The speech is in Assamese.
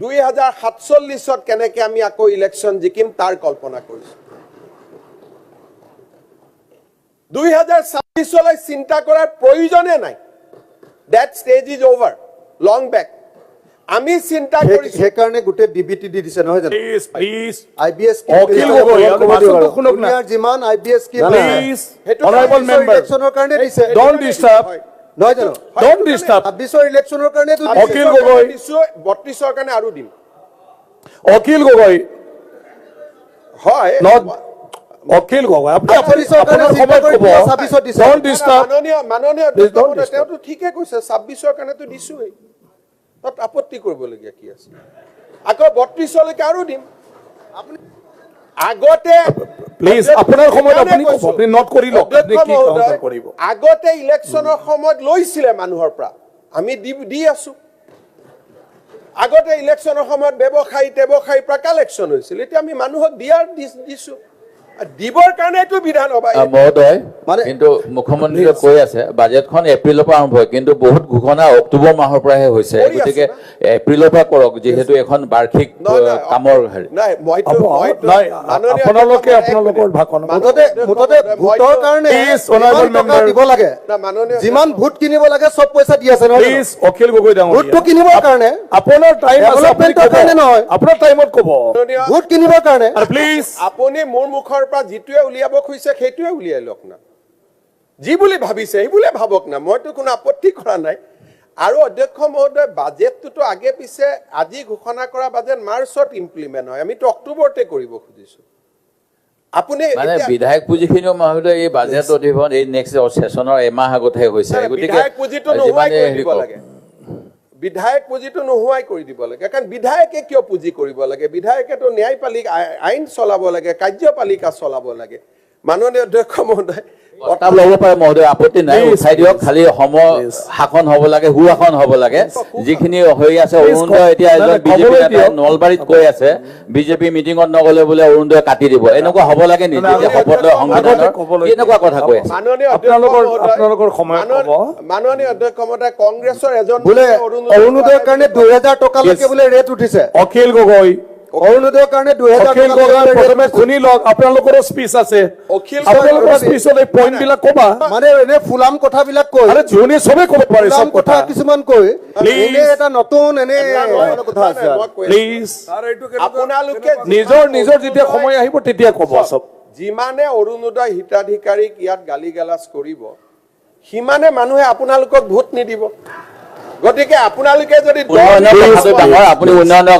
2047 কেনেকে আমি আকৌ ইলেকশন জিকিম তাৰ কল্পনা কৰিছো 2026 লৈ চিন্তা কৰাৰ প্ৰয়োজনে নাই that stage is over long back আমি চিন্তা কৰিছো সেই কাৰণে গুটে ডিবিটি দি দিছে নহয় জানো প্লিজ আইবিএস অকিল গগৈ মাছটো শুনক না জিমান আইবিএস কি প্লিজ অনারেবল মেম্বার ইলেকশনৰ কাৰণে দিছে ডোন্ট ডিস্টাৰ্ব নহয় জানো ডোন্ট ডিস্টাৰ্ব 26 ইলেকশনৰ কাৰণে তো অকিল গগৈ 32ৰ কাৰণে আৰু দিম অকিল গগৈ হয় নট অকিল গগৈ আপনি আপোনাৰ সময় ক'ব ডোন্ট ডিস্টাৰ্ব মাননীয় অধ্যক্ষ তেওঁটো ঠিকে কৈছে 26ৰ কাৰণেতো দিছোই তাত আপত্তি কৰিবলগীয়া কি আছে আকৌ 32 লৈকে আৰু দিম আপুনি আগতে প্লিজ আপোনাৰ সময়ত আপুনি ক'ব আপুনি নোট কৰি লওক আপুনি কি কাউন্টাৰ কৰিব আগতে ইলেকশনৰ সময়ত লৈছিলে মানুহৰ পৰা আমি দি আছো আগতে ইলেকশনৰ সময়ত ব্যৱসায়ী পৰা কালেকশন হৈছিল এতিয়া আমি মানুহক দিয়াৰ দিছো দিবৰ কাৰণেটো বিধানসভা মহোদয় কিন্তু মুখ্যমন্ত্ৰীয়ে কৈ আছে বাজেটখন এপ্ৰিলৰ পৰা আৰম্ভ হয় কিন্তু বহুত ঘোষণা অক্টোবৰ মাহৰ পৰাহে হৈছে গতিকে এপ্ৰিলৰ পৰা কৰক যেহেতু এখন বাৰ্ষিক কামৰ হেৰি নাই আপোনালোকৰ ভাষণ মুঠতে ভোটৰ কাৰণে দিব লাগে যিমান ভোট কিনিব লাগে সব পইচা দি আছে নহয় প্লিজ অখিল গগৈ ডাঙৰীয়া ভোটটো কিনিবৰ কাৰণে আপোনাৰ টাইম আছে ডেভেলপমেন্টৰ কাৰণে নহয় আপোনাৰ টাইমত ক'ব ভোট কিনিবৰ কাৰণে আৰু প্লিজ আপুনি মোৰ মুখৰ পৰা যিটোৱে উলিয়াব খুজিছে সেইটোৱে উলিয়াই লওক না যি বুলি ভাবিছে এই বুলি ভাবক না মইতো কোনো আপত্তি কৰা নাই আৰু অধ্যক্ষ মহোদয় বাজেটটো আগে পিছে আজি ঘোষণা কৰা বাজেট মাৰ্চত ইমপ্লিমেন্ট হয় আমিতো অক্টোবৰতে কৰিব খুজিছো আপুনি মানে বিধায়ক পুঁজিখিনিও মহোদয় এই বাজেট অধিৱেশন এই নেক্সট সেশনৰ এমাহ আগতহে হৈছে গতিকে বিধায়ক পুঁজিটো নোহোৱাই কৰি দিব লাগে বিধায়ক পুঁজিটো নোহোৱাই কৰি দিব লাগে কাৰণ বিধায়কে কিয় পুঁজি কৰিব লাগে বিধায়কেতো ন্যায়পালিকা আইন চলাব লাগে কাৰ্যপালিকা চলাব লাগে মাননীয় অধ্যক্ষ মহোদয় প্ৰস্তাৱ ল'ব পাৰে মহোদয় আপত্তি নাই উঠাই দিয়ক খালি শাসন হ'ব লাগে সুশাসন হ'ব লাগে যিখিনি হৈ আছে অৰুণোদয় এতিয়া এজন বিজেপি নেতা নলবাৰীত কৈ আছে বিজেপি মিটিঙত নগ'লে বোলে অৰুণোদয় কাটি দিব এনেকুৱা হ'ব লাগে নেকি যে শপত লৈ সংবিধানৰ এনেকুৱা কথা কৈ আছে আপোনালোকৰ সময় ক'ব মাননীয় অধ্যক্ষ মহোদয় কংগ্ৰেছৰ এজন বোলে অৰুণোদয়ৰ কাৰণে 2000 টকালৈকে বোলে ৰেট উঠিছে অখিল গগৈ অৰুণোদয়ৰ কাৰণে 2000 অখিল গগৈ প্ৰথমে শুনি লওক আপোনালোকৰ স্পিচ আছে আপোনালোকৰ স্পিচত এই পইণ্ট বিলাক ক'বা মানে এনে ফুলাম কথাবিলাক কৈ আৰে যোনে সবে ক'ব পাৰে সব কথা কিছুমান কৈ এনে এটা নতুন এনে কথা আছে প্লিজ আপোনালোকে নিজৰ যেতিয়া সময় আহিব তেতিয়া ক'ব সব যিমানে অৰুণোদয় হিতাধিকাৰীক ইয়াত গালি গালাজ কৰিব সিমানে মানুহে আপোনালোকক ভোট নিদিব গতিকে আপোনালোকে যদি উন্নয়নৰ কথাটো ডাঙৰ আপুনি উন্নয়নৰ